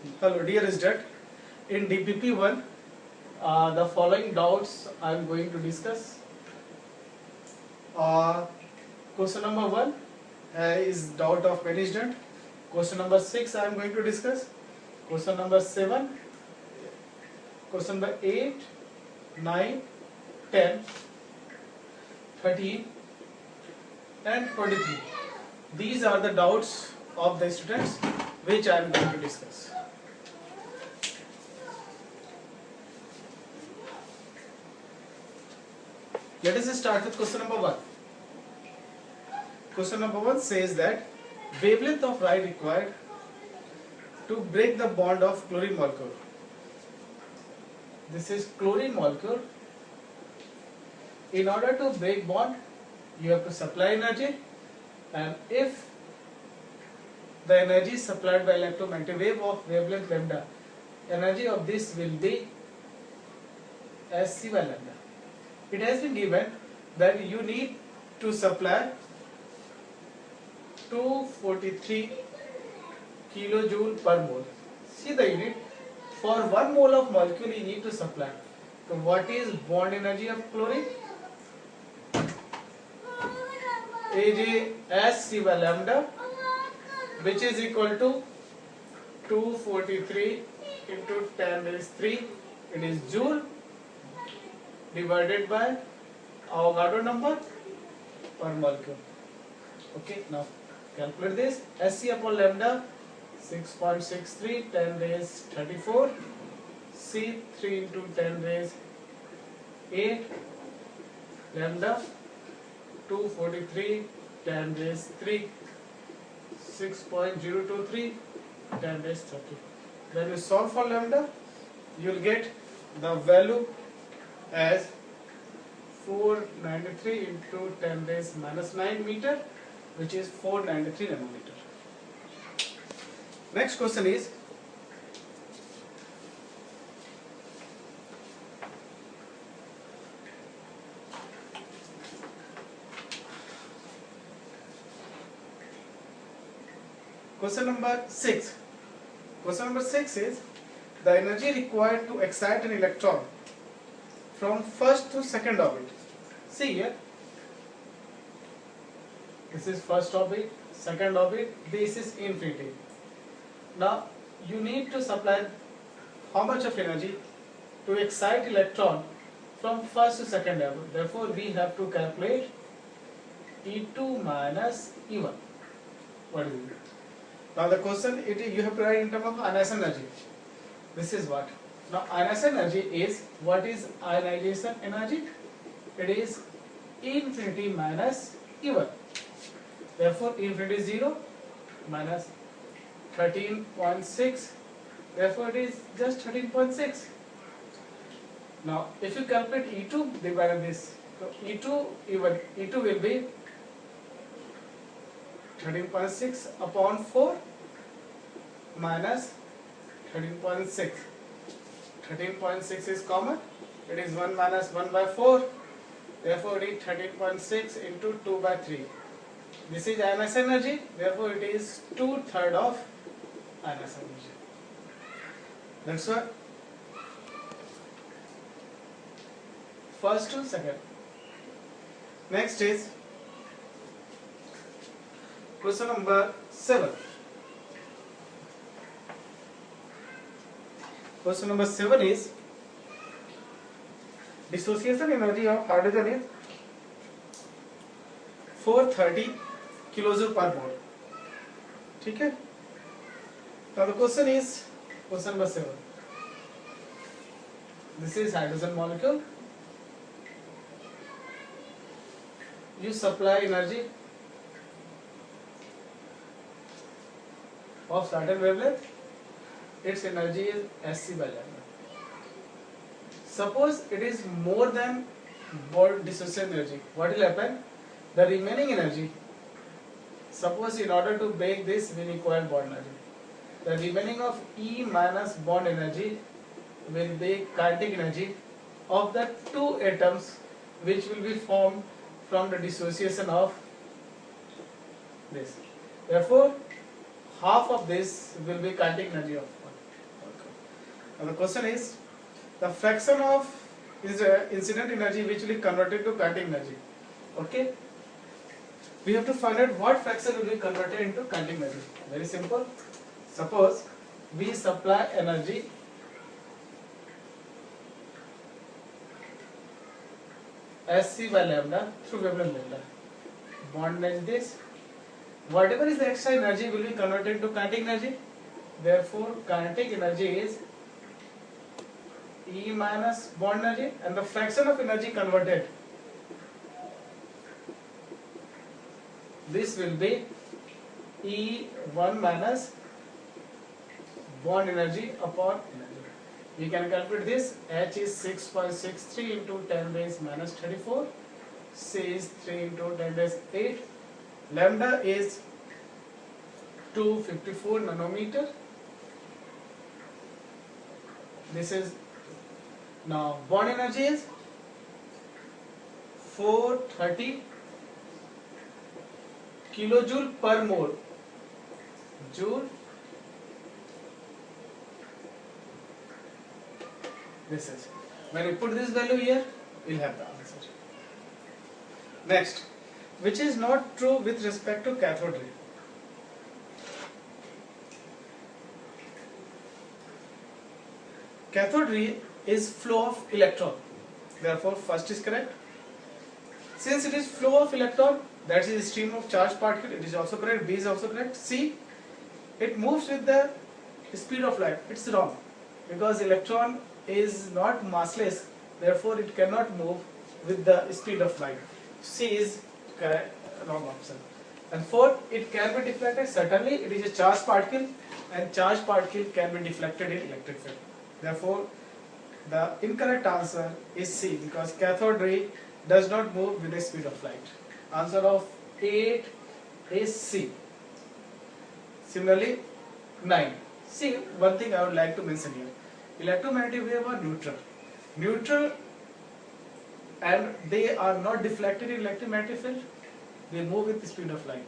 Hello dear student, in DPP1 the following doubts I am going to discuss. Question number 1 is doubt of many student. Question number 6 I am going to discuss. Question number 7, question number 8, 9, 10, 13 and 23. These are the doubts of the students which I am going to discuss. Let us start with question number 1. Question number 1 says that wavelength of light required to break the bond of chlorine molecule. This is chlorine molecule. In order to break bond, you have to supply energy, and if the energy supplied by electromagnetic wave of wavelength lambda, energy of this will be Sc by lambda. It has been given that you need to supply 243 kilojoule per mole. See the unit. For 1 mole of molecule you need to supply. So what is bond energy of chlorine? Sc by lambda, which is equal to 243 into 10 raised 3. It is joule divided by Avogadro number per molecule. Okay, now calculate this. Sc upon lambda 6.63, 10 raised 34, C 3 into 10 raised 8, lambda 243, 10 raised 3, 6.023, 10 raised 30. When you solve for lambda, you will get the value as 493 into 10 raised minus 9 meter, which is 493 nanometer. Next question is, question number 6. Question number 6 is the energy required to excite an electron from first to second orbit. See here, this is first orbit, second orbit, this is infinity. Now you need to supply how much of energy to excite electron from first to second orbit. Therefore we have to calculate E2 minus E1. What is it? Now the question, you have to write in terms of ionization energy. This is what? Now ionization energy is, what is ionization energy? It is E infinity minus E1. Therefore E infinity is 0 minus 13.6. Therefore it is just 13.6. Now if you calculate E2 divided this, so E2 will be 13.6 upon 4 minus 13.6. 13.6 is common. It is 1 minus 1 by 4. Therefore it is 13.6 into 2 by 3. This is ionization energy. Therefore it is 2/3 of ionization energy. That's why first to second. Next is question number 7. Question number 7 is dissociation energy of hydrogen is 430 kilojoule per mole. ठीक है? Now the question is question number 7. This is hydrogen molecule. You supply energy of certain wavelength. Its energy is Sc by lambda. Suppose it is more than bond dissociation energy. What will happen? The remaining energy, suppose in order to break this we require bond energy. The remaining of E minus bond energy will be kinetic energy of the two atoms which will be formed from the dissociation of this. Therefore, half of this will be kinetic energy of one. Now the question is the fraction of incident energy which will be converted to kinetic energy. Okay, we have to find out what fraction will be converted into kinetic energy. Very simple. Suppose we supply energy Sc by lambda through wavelength lambda. Bond is this. Whatever is the extra energy will be converted into kinetic energy. Therefore, kinetic energy is E minus bond energy, and the fraction of energy converted, this will be E1 minus bond energy upon energy. We can calculate this. H is 6.63 into 10 raised minus 34. C is 3 into 10 raised 8. Lambda is 254 nanometer. This is now bond energy is 430 kilojoule per mole. Joule. This is. When we put this value here, we'll have the answer. Next, which is not true with respect to cathode ray. Cathode ray is flow of electron. Therefore, first is correct. Since it is flow of electron, that is stream of charged particle, it is also correct. B is also correct. C, it moves with the speed of light. It's wrong because electron is not massless. Therefore, it cannot move with the speed of light. C is correct, wrong option. And fourth, it can be deflected. Certainly, it is a charged particle, and charged particle can be deflected in electric field. Therefore, the incorrect answer is C, because cathode ray does not move with the speed of light. Answer of 8 is C. Similarly, 9. See, one thing I would like to mention here. Electromagnetic wave are neutral. Neutral, and they are not deflected in electromagnetic field. They move with the speed of light.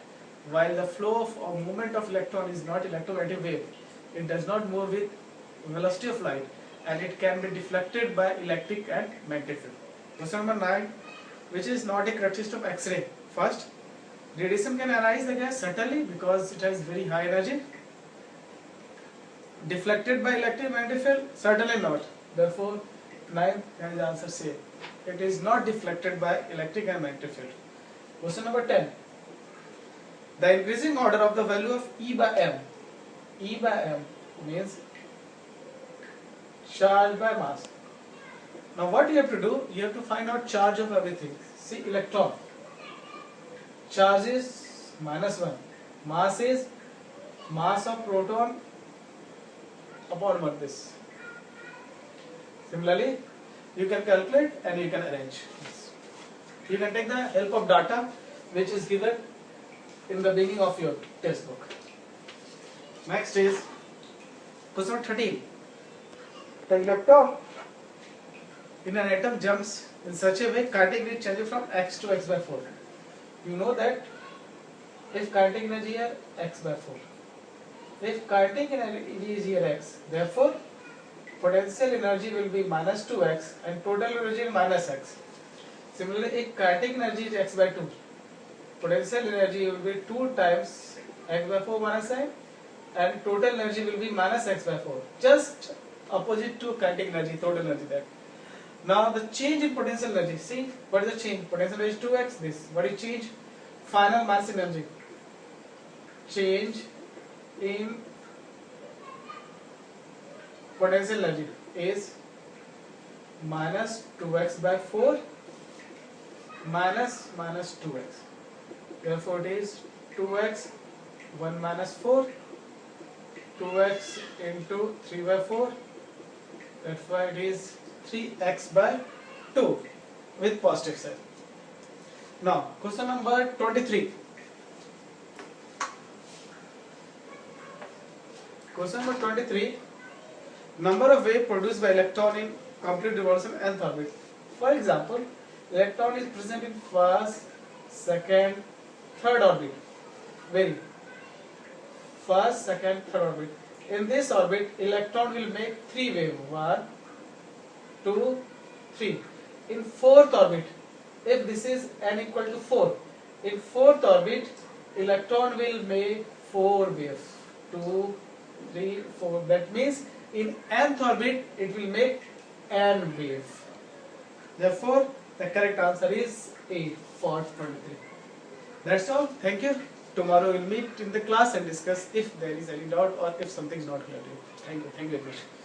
While the flow of or movement of electron is not electromagnetic wave. It does not move with velocity of light, and it can be deflected by electric and magnetic field. Question number 9, which is not a characteristic of X-ray. First, radiation can arise the gas, certainly, because it has very high energy. Deflected by electric magnetic field, certainly not. Therefore, 9 is the answer C. It is not deflected by electric and magnetic field. Question number 10. The increasing order of the value of E by M. E by M means charge by mass. Now what you have to do, you have to find out charge of everything. See, electron. Charge is -1. Mass is mass of proton upon 1 this. Similarly, you can calculate and you can arrange. You can take the help of data which is given in the beginning of your textbook. Next is question number 13. The electron in an atom jumps in such a way kinetic energy changes from x to x by 4. You know that if kinetic energy here, x by 4. If kinetic energy is here x, therefore potential energy will be minus 2x and total energy is minus x. Similarly, if kinetic energy is x by 2, potential energy will be 2 times x by 4 minus x, and total energy will be minus x by 4. Just opposite to kinetic energy, total energy that. Now the change in potential energy, see what is the change? Potential energy is 2x, this. What is change? Final mass energy. Change in potential energy is minus 2x by 4 minus 2x. Therefore it is 2x 1 minus 4, 2x into 3 by 4. That's why it is 3x by 2 with positive sign. Now question number 23. Question number 23. Number of waves produced by electron in complete revolution nth orbit. For example, electron is present in first, second, third orbit. Very first, second, third orbit. In this orbit, electron will make 3 waves. 1, 2, 3. In fourth orbit, if this is n equal to 4, in fourth orbit, electron will make 4 waves. 2, 3, 4. That means in nth orbit, it will make n waves. Therefore, the correct answer is 8 for 23. That's all. Thank you. Tomorrow we'll meet in the class and discuss if there is any doubt or if something is not clear to you. Thank you. Thank you very much.